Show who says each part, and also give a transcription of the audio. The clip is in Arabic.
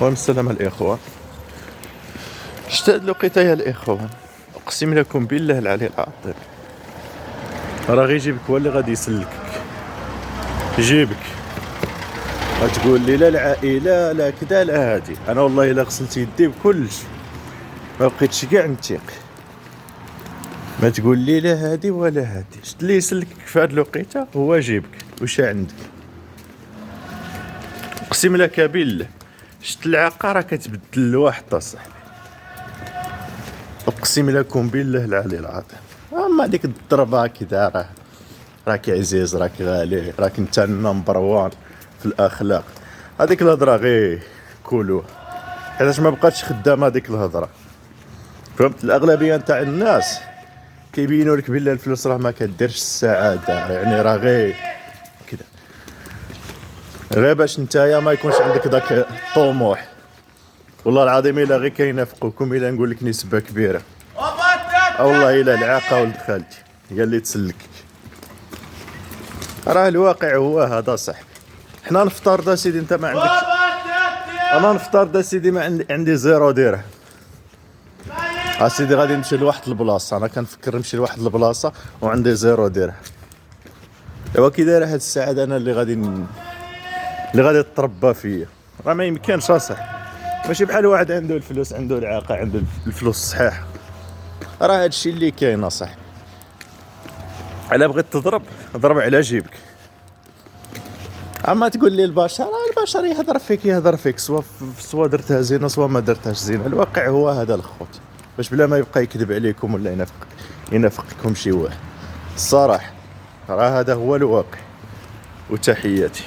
Speaker 1: والسلام الإخوان. اشتد لقيتها يا الإخوان، أقسم لكم بالله العلي العظيم راه غير يجيبك هو اللي غادي يسلكك، يجيبك غتقول لي لا العائلة لا كذا لا هادي. أنا والله إلا غسلت يدي بكلش ما بقيتش كاع نتيق، ما تقول لي لا هادي ولا هادي. شت اللي يسلكك في هاد الوقيته هو يجيبك وش عندك. أقسم لك بالله شت العاقة راه كتبدل الواحد صاحبي، اقسم لكم بالله العلي العظيم. اما ديك الضربه كذا راك عزيز، راك غالي، راك انت النمبر وان في الاخلاق. هذيك الهضره غير كولوها حيتاش ما بقاتش خدامه هذيك الهضره، فهمت. الاغلبيه نتاع الناس كيبينوا لك بالله الفلوس راه ما كديرش السعاده، يعني راه غير كذا، غير باش نتايا ما يكونش عندك داك الطموح. والله العظيم الا غير كينافقوكم، الا نقول لك نسبه كبيره والله الا العاقه ولد خالتي هي اللي تسلكك. راه الواقع هو هذا صاحبي. حنا نفترض سيدي انت ما عندكش، انا نفترض سيدي ما عندي زيرو درهم، سيدي غادي نمشي لواحد البلاصه، انا كنفكر نمشي لواحد البلاصه وعندي زيرو درهم. ايوا كي دايره هاد الساعه انا اللي غادي تتربى فيا، راه ما يمكنش اصاحبي. ماشي بحال واحد عنده الفلوس، عنده العاقه، عنده الفلوس صحيح، راه هادشي اللي كاين اصاحبي. الا بغيت تضرب ضرب على جيبك. اما تقول لي البشر، البشر يهضر فيك سوا درتها زينه سوا ما درتهاش زينه. الواقع هو هذا الخوت، باش بلا ما يبقى يكذب عليكم ولا ينافقكم شي واحد. الصراحه راه هذا هو الواقع. وتحياتي.